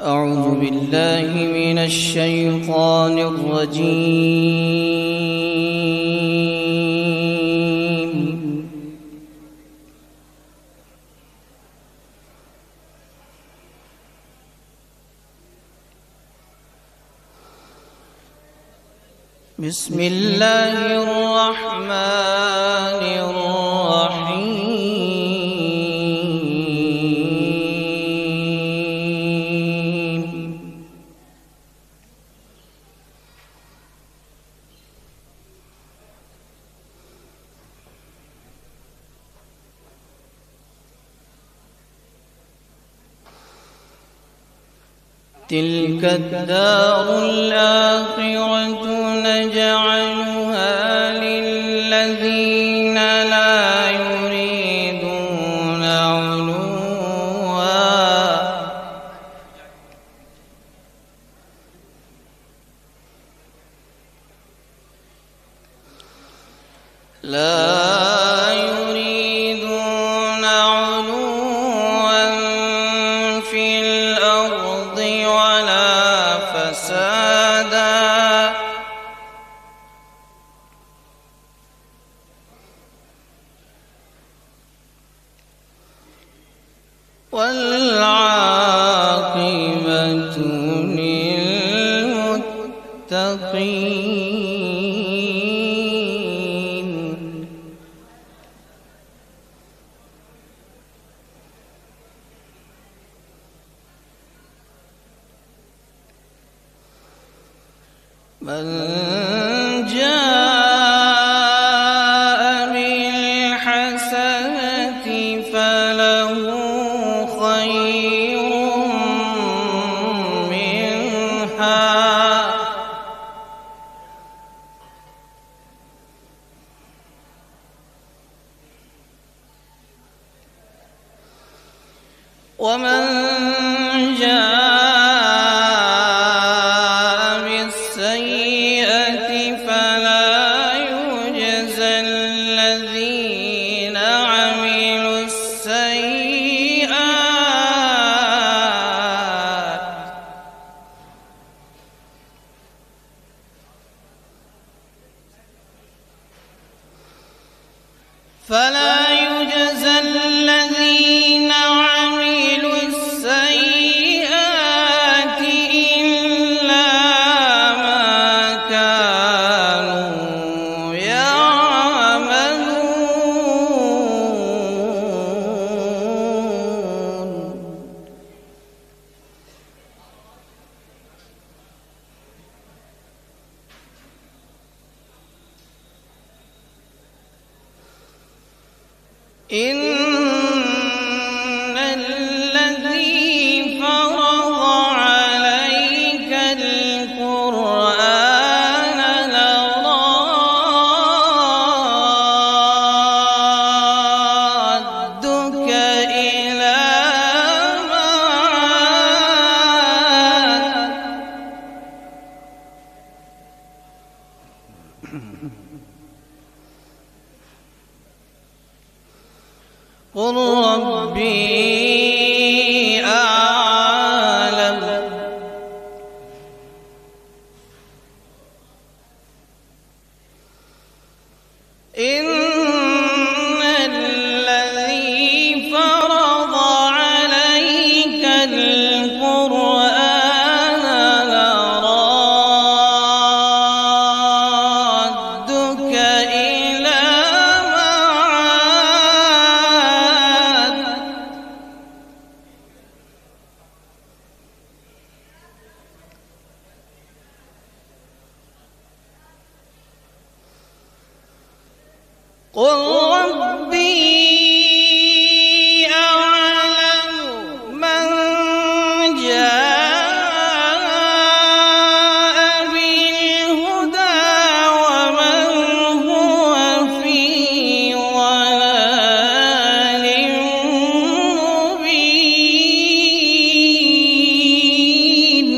أعوذ بالله من الشيطان الرجيم. بسم الله الرحمن الرحيم. تلك الدار الآخرة نجعلها للذين لا يريدون علوا في الأرض ولا فسادا والعاقبة للمتقين. من جاء بالحسنة فله خير منها ومن جاء بالسيئة فلا يجزى الذين عملوا السيئات إلا ما كانوا يعملون. إن الذي فرض عليك القرآن لرادك إلى معاد. قل ربي أعلم إن الذي فرض عليك القرآن لرادك إلى معاد. قل ربي أعلم من جاء بالهدى ومن هو في ضلال مبين.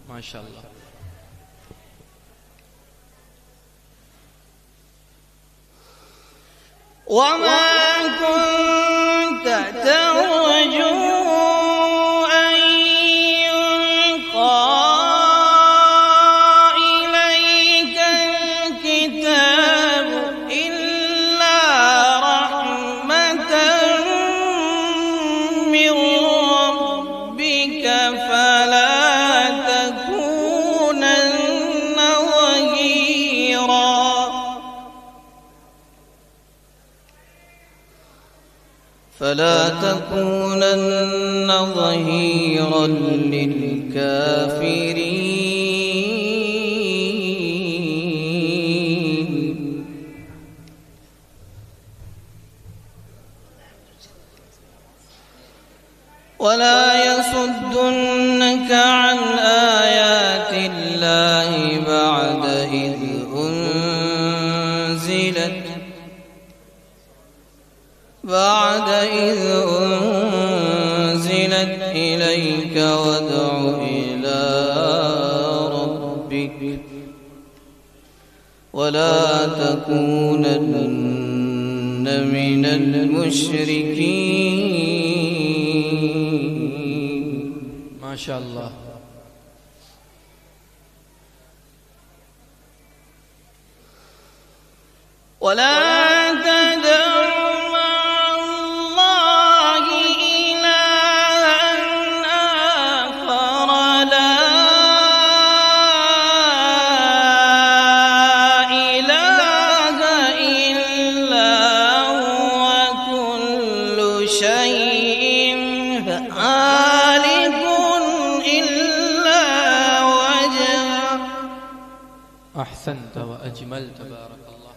ما شاء الله. وما كنت ترجو أن يلقى إليك الكتاب إلا رحمة من ربك فلا تكونن ظهيرا للكافرين. ولا يصدنك عن آيات الله بعد إذ أنزلت إليك وادع إلى ربك ولا تكونن من المشركين. ما شاء الله. ولا تدع مع الله إلها آخر لا إله إلا هو كل شيء هالك إلا وجهه. أحسنت وأجملت، بارك الله.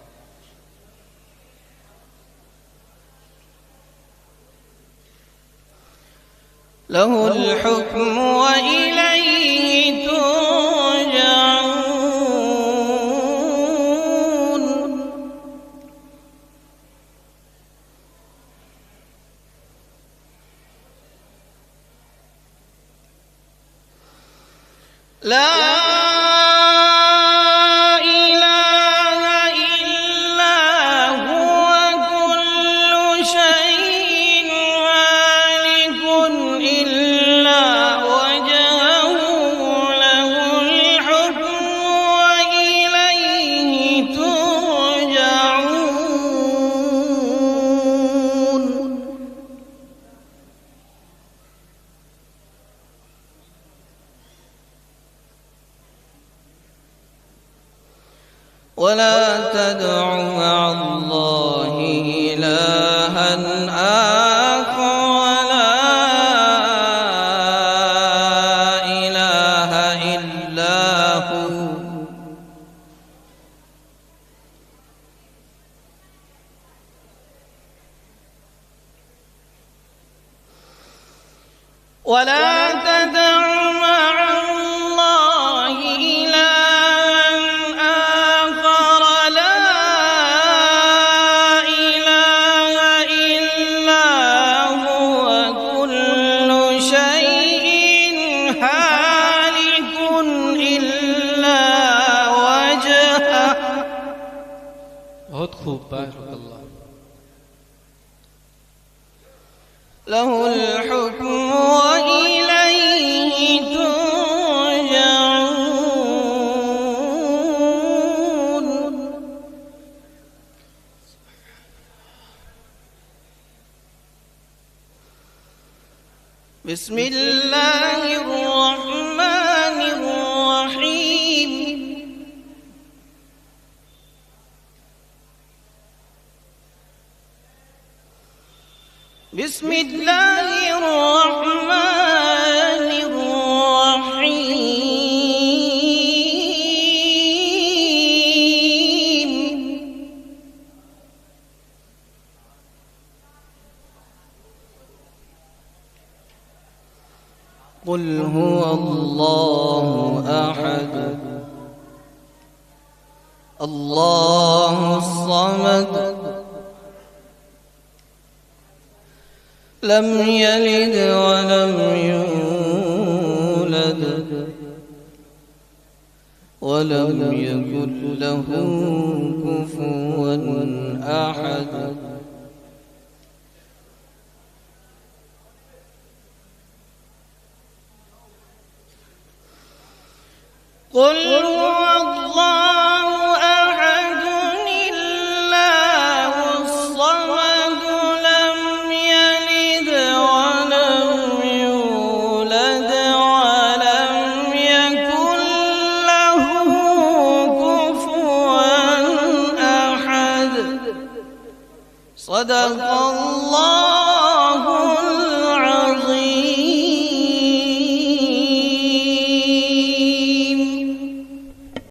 له الحكم وإليه ترجعون. لا ولا تدع مع الله إلها آخر ولا إله إلا هو. ولا تدع مع الله बहुत खूब, बारक अल्लाह. له الحكم وإليه ترجعون. بسم الله الرحمن الرحيم. بسم الله الرحمن الرحيم. قل هو الله أحد الله الصمد لم يلد ولم يولد ولم يكن له كفوا أحد. قل هو الله أحد الله الصمد لم يلد ولم يولد ولم يكن له كفوا أحد صدق الله